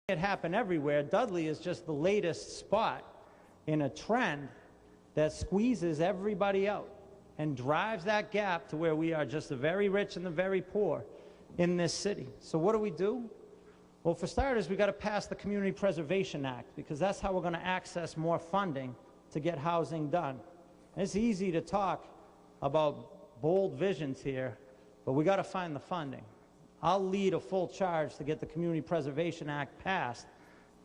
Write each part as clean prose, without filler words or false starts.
it happen everywhere. Dudley is just the latest spot in a trend that squeezes everybody out and drives that gap to where we are just the very rich and the very poor in this city. So what do? Well, for starters, we've got to pass the Community Preservation Act, because that's how we're going to access more funding to get housing done. And it's easy to talk about bold visions here, but we got to find the funding. I'll lead a full charge to get the Community Preservation Act passed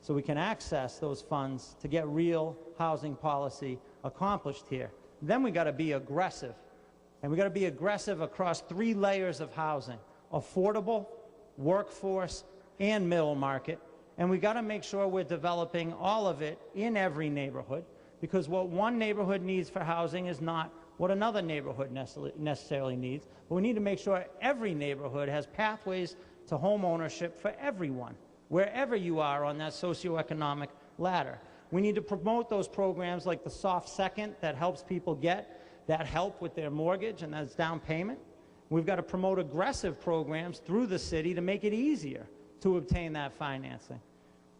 so we can access those funds to get real housing policy accomplished here. Then we got to be aggressive, and we got to be aggressive across 3 layers of housing: affordable, workforce, and middle market. And we got to make sure we're developing all of it in every neighborhood, because what one neighborhood needs for housing is not what another neighborhood necessarily needs. But we need to make sure every neighborhood has pathways to home ownership for everyone, wherever you are on that socioeconomic ladder. We need to promote those programs like the Soft Second that helps people get that help with their mortgage and that's down payment. We've got to promote aggressive programs through the city to make it easier to obtain that financing.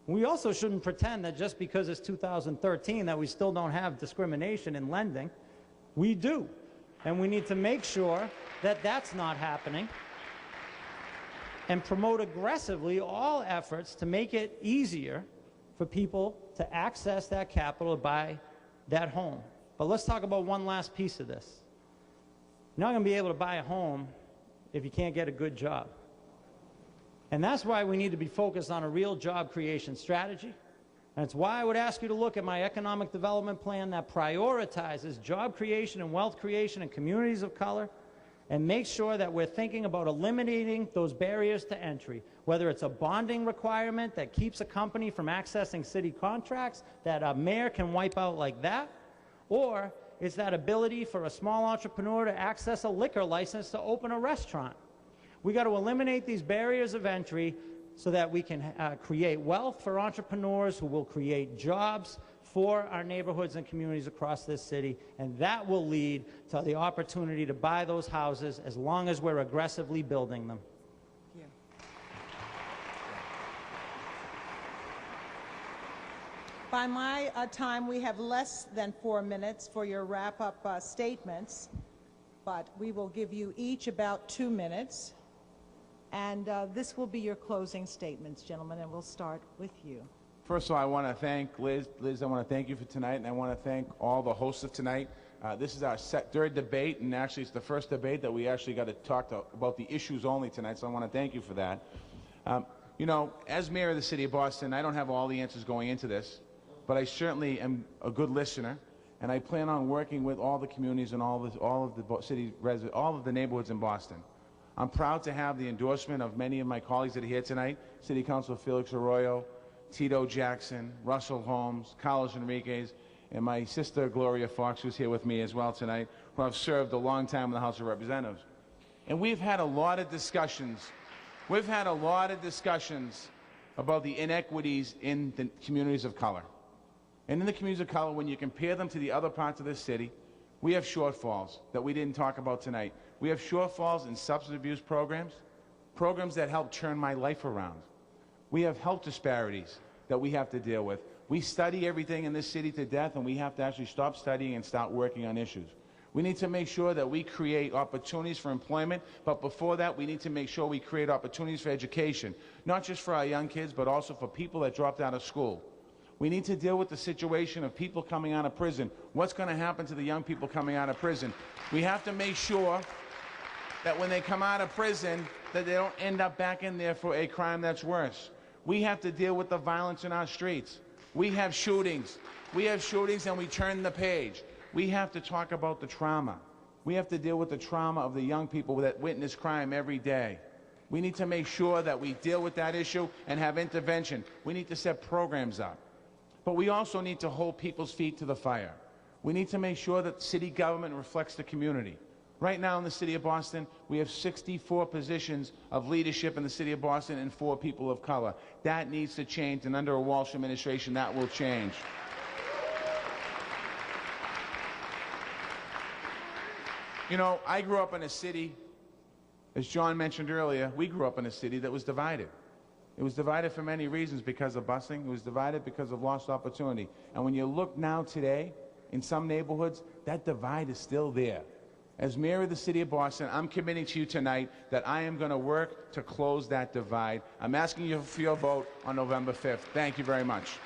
We also shouldn't pretend that just because it's 2013 that we still don't have discrimination in lending. We do, and we need to make sure that that's not happening and promote aggressively all efforts to make it easier for people to access that capital to buy that home. But let's talk about one last piece of this. You're not going to be able to buy a home if you can't get a good job. And that's why we need to be focused on a real job creation strategy. And it's why I would ask you to look at my economic development plan that prioritizes job creation and wealth creation in communities of color, and make sure that we're thinking about eliminating those barriers to entry, whether it's a bonding requirement that keeps a company from accessing city contracts that a mayor can wipe out like that, or it's that ability for a small entrepreneur to access a liquor license to open a restaurant. We got to eliminate these barriers of entry so that we can create wealth for entrepreneurs who will create jobs for our neighborhoods and communities across this city, and that will lead to the opportunity to buy those houses as long as we're aggressively building them. Yeah. By my time, we have less than 4 minutes for your wrap-up statements, but we will give you each about 2 minutes. And this will be your closing statements, gentlemen, and we'll start with you. First of all, I want to thank Liz. Liz, I want to thank you for tonight, and I want to thank all the hosts of tonight. This is our 3rd debate, and actually it's the first debate that we actually got to talk about the issues only tonight, so I want to thank you for that. You know, as mayor of the city of Boston, I don't have all the answers going into this, but I certainly am a good listener, and I plan on working with all the communities and all of the neighborhoods in Boston. I'm proud to have the endorsement of many of my colleagues that are here tonight: City Councilor Felix Arroyo, Tito Jackson, Russell Holmes, Carlos Enriquez, and my sister Gloria Fox, who's here with me as well tonight, who have served a long time in the House of Representatives. And we've had a lot of discussions. We've had a lot of discussions about the inequities in the communities of color. And in the communities of color, when you compare them to the other parts of this city, we have shortfalls that we didn't talk about tonight. We have shortfalls in substance abuse programs, programs that help turn my life around. We have health disparities that we have to deal with. We study everything in this city to death, and we have to actually stop studying and start working on issues. We need to make sure that we create opportunities for employment, but before that, we need to make sure we create opportunities for education, not just for our young kids, but also for people that dropped out of school. We need to deal with the situation of people coming out of prison. What's going to happen to the young people coming out of prison? We have to make sure that when they come out of prison, that they don't end up back in there for a crime that's worse. We have to deal with the violence in our streets. We have shootings. We have shootings and we turn the page. We have to talk about the trauma. We have to deal with the trauma of the young people that witness crime every day. We need to make sure that we deal with that issue and have intervention. We need to set programs up. But we also need to hold people's feet to the fire. We need to make sure that city government reflects the community. Right now in the city of Boston, we have 64 positions of leadership in the city of Boston and 4 people of color. That needs to change, and under a Walsh administration, that will change. You know, I grew up in a city, as John mentioned earlier, we grew up in a city that was divided. It was divided for many reasons, because of busing. It was divided because of lost opportunity. And when you look now today, in some neighborhoods, that divide is still there. As mayor of the city of Boston, I'm committing to you tonight that I am going to work to close that divide. I'm asking you for your vote on November 5th. Thank you very much.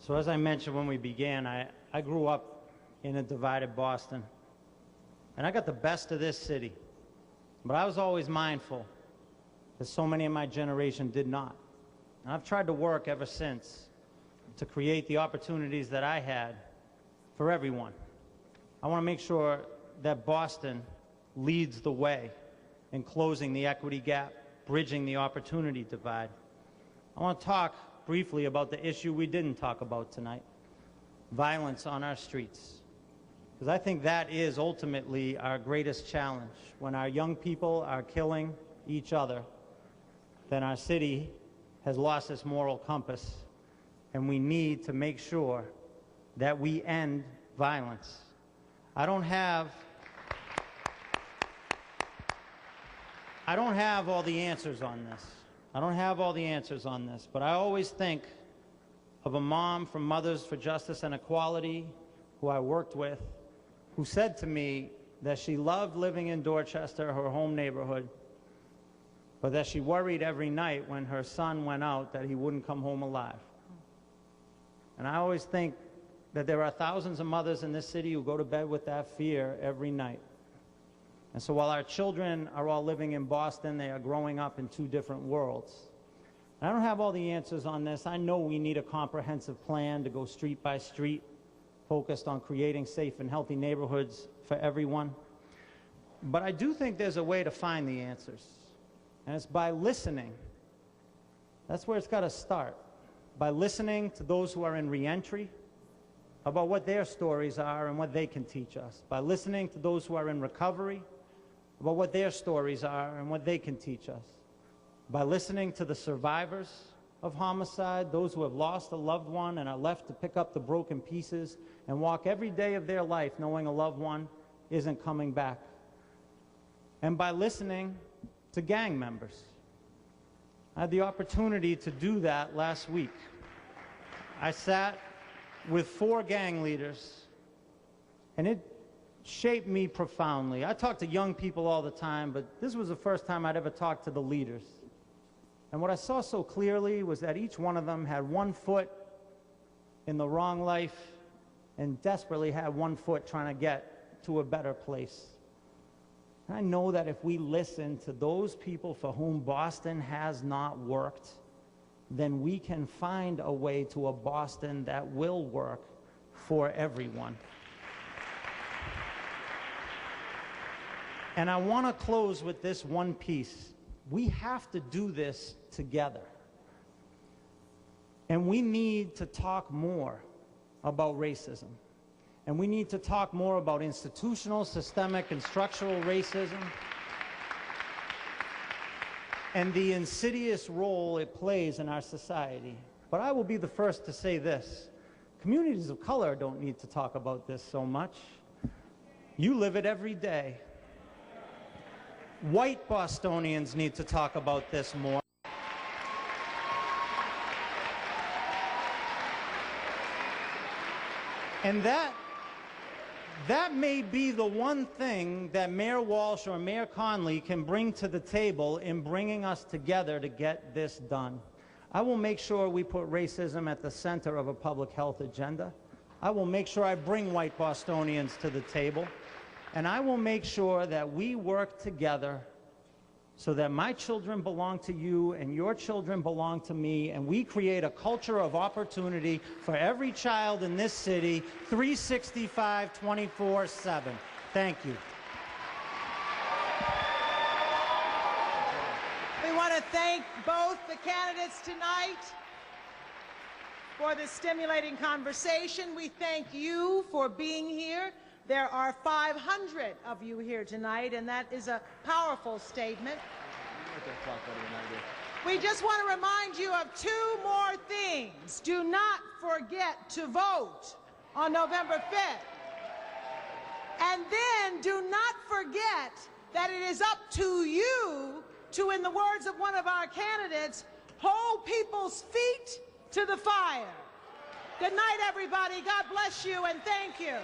So as I mentioned when we began, I grew up in a divided Boston. And I got the best of this city. But I was always mindful that so many of my generation did not. And I've tried to work ever since to create the opportunities that I had for everyone. I want to make sure that Boston leads the way in closing the equity gap, bridging the opportunity divide. I want to talk briefly about the issue we didn't talk about tonight, violence on our streets. Because I think that is ultimately our greatest challenge. When our young people are killing each other, then our city has lost its moral compass, and we need to make sure that we end violence. I don't have all the answers on this. I don't have all the answers on this, but I always think of a mom from Mothers for Justice and Equality who I worked with, who said to me that she loved living in Dorchester, her home neighborhood, but that she worried every night when her son went out that he wouldn't come home alive. And I always think that there are thousands of mothers in this city who go to bed with that fear every night. And so while our children are all living in Boston, they are growing up in two different worlds. And I don't have all the answers on this. I know we need a comprehensive plan to go street by street, focused on creating safe and healthy neighborhoods for everyone. But I do think there's a way to find the answers. And it's by listening. That's where it's got to start. By listening to those who are in reentry about what their stories are and what they can teach us. By listening to those who are in recovery about what their stories are and what they can teach us. By listening to the survivors of homicide, those who have lost a loved one and are left to pick up the broken pieces and walk every day of their life knowing a loved one isn't coming back. And by listening to gang members. I had the opportunity to do that last week. I sat with 4 gang leaders, and it shaped me profoundly. I talk to young people all the time, but this was the first time I'd ever talked to the leaders. And what I saw so clearly was that each one of them had one foot in the wrong life and desperately had one foot trying to get to a better place. And I know that if we listen to those people for whom Boston has not worked, then we can find a way to a Boston that will work for everyone. And I want to close with this one piece. We have to do this together. And we need to talk more about racism. And we need to talk more about institutional, systemic, and structural racism and the insidious role it plays in our society. But I will be the first to say this. Communities of color don't need to talk about this so much. You live it every day. White Bostonians need to talk about this more. And that may be the one thing that Mayor Walsh or Mayor Connolly can bring to the table in bringing us together to get this done. I will make sure we put racism at the center of a public health agenda. I will make sure I bring white Bostonians to the table. And I will make sure that we work together so that my children belong to you and your children belong to me, and we create a culture of opportunity for every child in this city, 365, 24/7. Thank you. We want to thank both the candidates tonight for the stimulating conversation. We thank you for being here. There are 500 of you here tonight, and that is a powerful statement. We just want to remind you of two more things. Do not forget to vote on November 5th. And then do not forget that it is up to you to, in the words of one of our candidates, hold people's feet to the fire. Good night, everybody. God bless you, and thank you.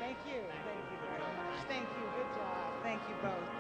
Thank you. Thank you very much. Thank you. Good job. Thank you both.